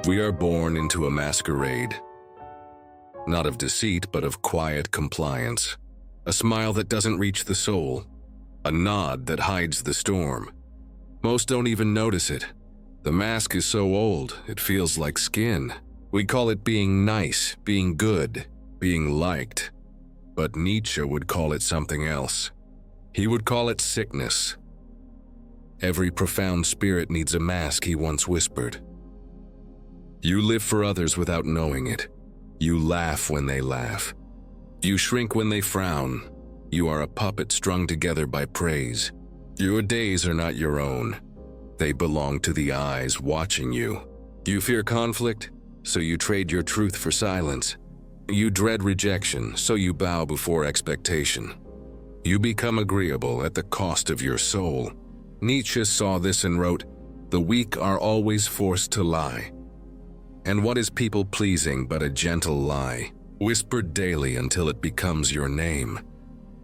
We are born into a masquerade, not of deceit, but of quiet compliance. A smile that doesn't reach the soul, a nod that hides the storm. Most don't even notice it. The mask is so old, it feels like skin. We call it being nice, being good, being liked. But Nietzsche would call it something else. He would call it sickness. Every profound spirit needs a mask, he once whispered. You live for others without knowing it. You laugh when they laugh. You shrink when they frown. You are a puppet strung together by praise. Your days are not your own. They belong to the eyes watching you. You fear conflict, so you trade your truth for silence. You dread rejection, so you bow before expectation. You become agreeable at the cost of your soul. Nietzsche saw this and wrote, "The weak are always forced to lie. And what is people-pleasing but a gentle lie, whispered daily until it becomes your name?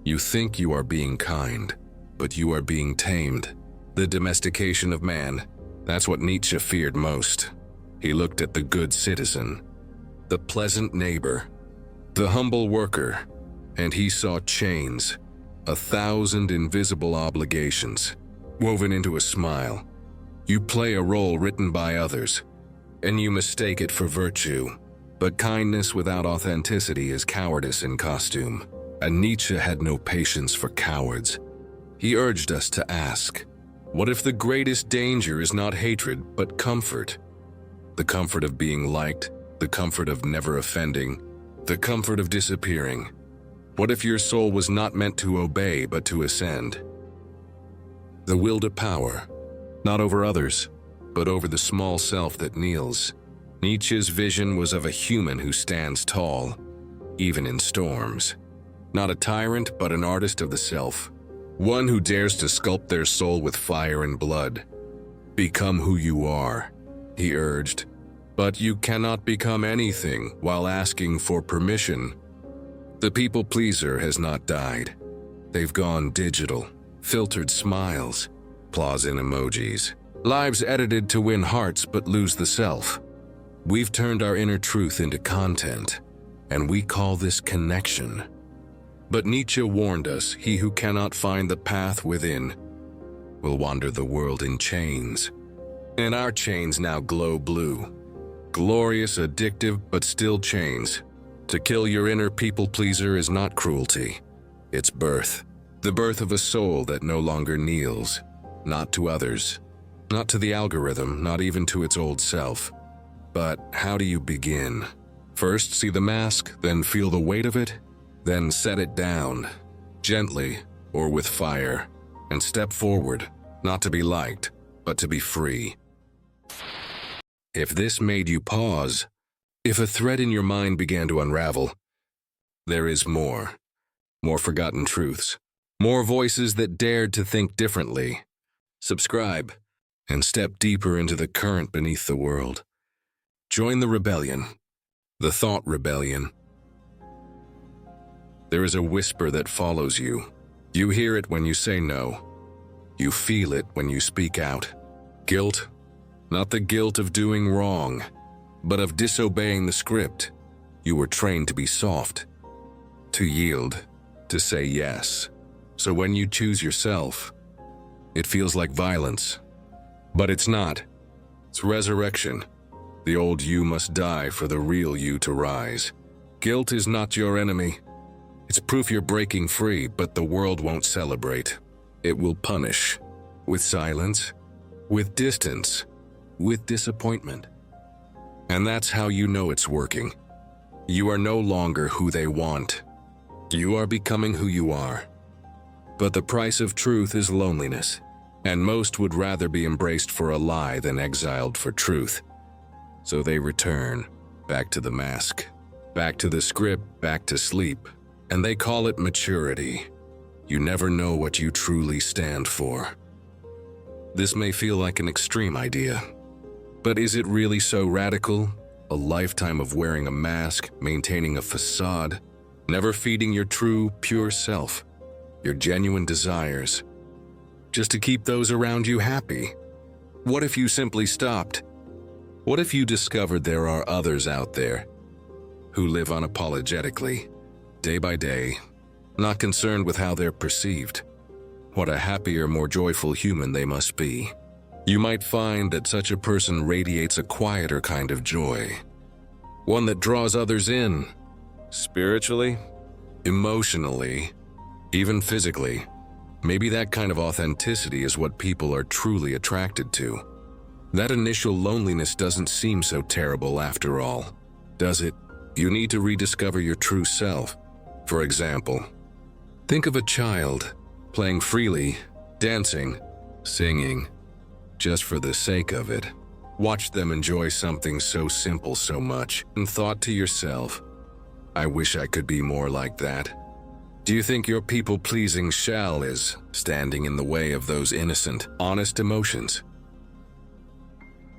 You think you are being kind, but you are being tamed. The domestication of man, that's what Nietzsche feared most. He looked at the good citizen, the pleasant neighbor, the humble worker, and he saw chains, 1,000 invisible obligations, woven into a smile. You play a role written by others, and you mistake it for virtue. But kindness without authenticity is cowardice in costume. And Nietzsche had no patience for cowards. He urged us to ask, what if the greatest danger is not hatred, but comfort? The comfort of being liked, the comfort of never offending, the comfort of disappearing. What if your soul was not meant to obey, but to ascend? The will to power, not over others, but over the small self that kneels. Nietzsche's vision was of a human who stands tall, even in storms. Not a tyrant, but an artist of the self. One who dares to sculpt their soul with fire and blood. Become who you are, he urged. But you cannot become anything while asking for permission. The people pleaser has not died. They've gone digital, filtered smiles, applause in emojis. Lives edited to win hearts but lose the self. We've turned our inner truth into content, and we call this connection. But Nietzsche warned us, he who cannot find the path within will wander the world in chains. And our chains now glow blue. Glorious, addictive, but still chains. To kill your inner people-pleaser is not cruelty. It's birth. The birth of a soul that no longer kneels. Not to others. Not to the algorithm, not even to its old self. But how do you begin? First see the mask, then feel the weight of it, then set it down, gently or with fire, and step forward, not to be liked, but to be free. If this made you pause, if a thread in your mind began to unravel, there is more. More forgotten truths. More voices that dared to think differently. Subscribe and step deeper into the current beneath the world. Join the rebellion, the thought rebellion. There is a whisper that follows you. You hear it when you say no. You feel it when you speak out. Guilt, not the guilt of doing wrong, but of disobeying the script. You were trained to be soft, to yield, to say yes. So when you choose yourself, it feels like violence. But it's not. It's resurrection. The old you must die for the real you to rise. Guilt is not your enemy. It's proof you're breaking free, but the world won't celebrate. It will punish. With silence, with distance, with disappointment. And that's how you know it's working. You are no longer who they want. You are becoming who you are. But the price of truth is loneliness. And most would rather be embraced for a lie than exiled for truth. So they return, back to the mask, back to the script, back to sleep. And they call it maturity. You never know what you truly stand for. This may feel like an extreme idea, but is it really so radical? A lifetime of wearing a mask, maintaining a facade, never feeding your true, pure self, your genuine desires, just to keep those around you happy? What if you simply stopped? What if you discovered there are others out there who live unapologetically, day by day, not concerned with how they're perceived? What a happier, more joyful human they must be. You might find that such a person radiates a quieter kind of joy, one that draws others in, spiritually, emotionally, even physically. Maybe that kind of authenticity is what people are truly attracted to. That initial loneliness doesn't seem so terrible after all, does it? You need to rediscover your true self. For example, think of a child playing freely, dancing, singing, just for the sake of it. Watch them enjoy something so simple so much and thought to yourself, I wish I could be more like that. Do you think your people-pleasing shell is standing in the way of those innocent, honest emotions?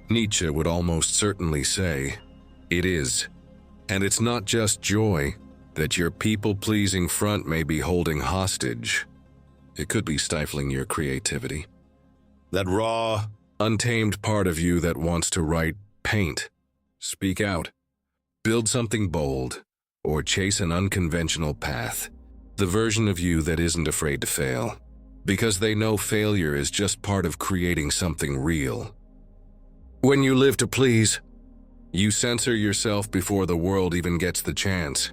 Nietzsche would almost certainly say, it is. And it's not just joy that your people-pleasing front may be holding hostage. It could be stifling your creativity. That raw, untamed part of you that wants to write, paint, speak out, build something bold, or chase an unconventional path. The version of you that isn't afraid to fail, because they know failure is just part of creating something real. When you live to please, you censor yourself before the world even gets the chance.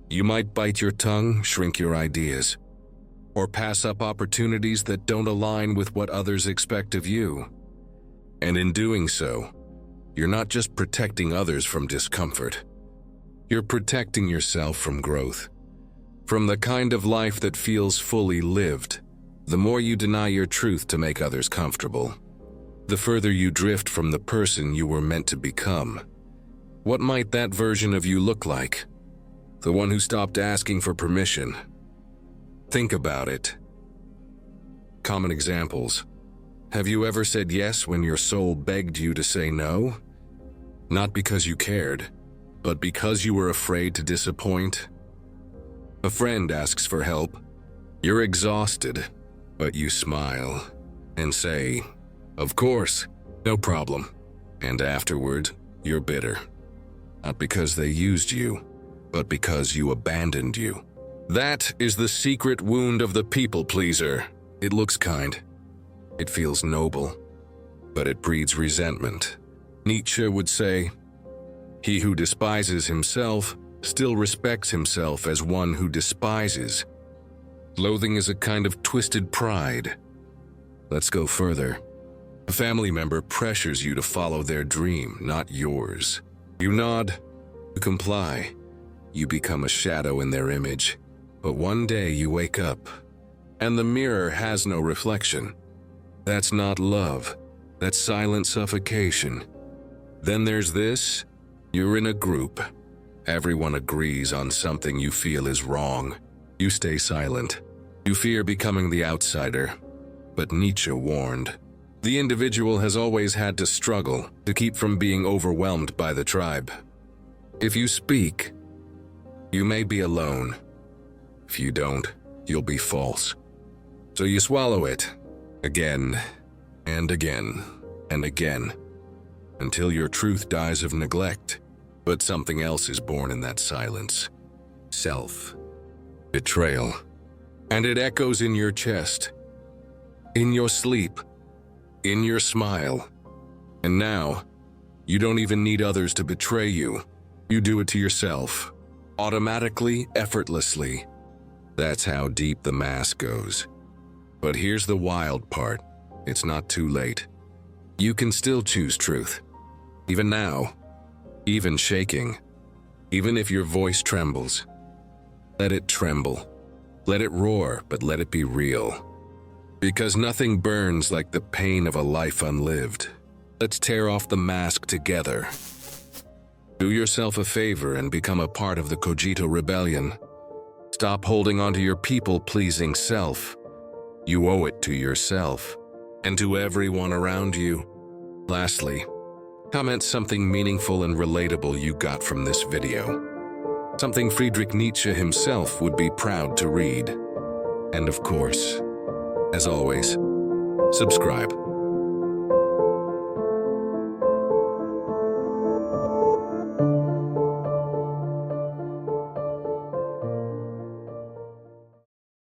You might bite your tongue, shrink your ideas, or pass up opportunities that don't align with what others expect of you. And in doing so, you're not just protecting others from discomfort. You're protecting yourself from growth, from the kind of life that feels fully lived. The more you deny your truth to make others comfortable, the further you drift from the person you were meant to become. What might that version of you look like? The one who stopped asking for permission. Think about it. Common examples. Have you ever said yes when your soul begged you to say no? Not because you cared, but because you were afraid to disappoint. A friend asks for help. You're exhausted, but you smile and say, of course, no problem. And afterward, you're bitter. Not because they used you, but because you abandoned you. That is the secret wound of the people-pleaser. It looks kind. It feels noble, but it breeds resentment. Nietzsche would say, he who despises himself still respects himself as one who despises. Loathing is a kind of twisted pride. Let's go further. A family member pressures you to follow their dream, not yours. You nod, you comply, you become a shadow in their image. But one day you wake up, and the mirror has no reflection. That's not love, that's silent suffocation. Then there's this, you're in a group. Everyone agrees on something you feel is wrong. You stay silent. You fear becoming the outsider. But Nietzsche warned, the individual has always had to struggle to keep from being overwhelmed by the tribe. If you speak, you may be alone. If you don't, you'll be false. So you swallow it, again, and again, and again, until your truth dies of neglect. But something else is born in that silence. Self. Betrayal. And it echoes in your chest, in your sleep, in your smile. And now, you don't even need others to betray you. You do it to yourself, automatically, effortlessly. That's how deep the mask goes. But here's the wild part. It's not too late. You can still choose truth. Even now. Even shaking. Even if your voice trembles. Let it tremble. Let it roar, but let it be real. Because nothing burns like the pain of a life unlived. Let's tear off the mask together. Do yourself a favor and become a part of the Cogito rebellion. Stop holding on to your people-pleasing self. You owe it to yourself and to everyone around you. Lastly, comment something meaningful and relatable you got from this video. Something Friedrich Nietzsche himself would be proud to read. And of course, as always, subscribe.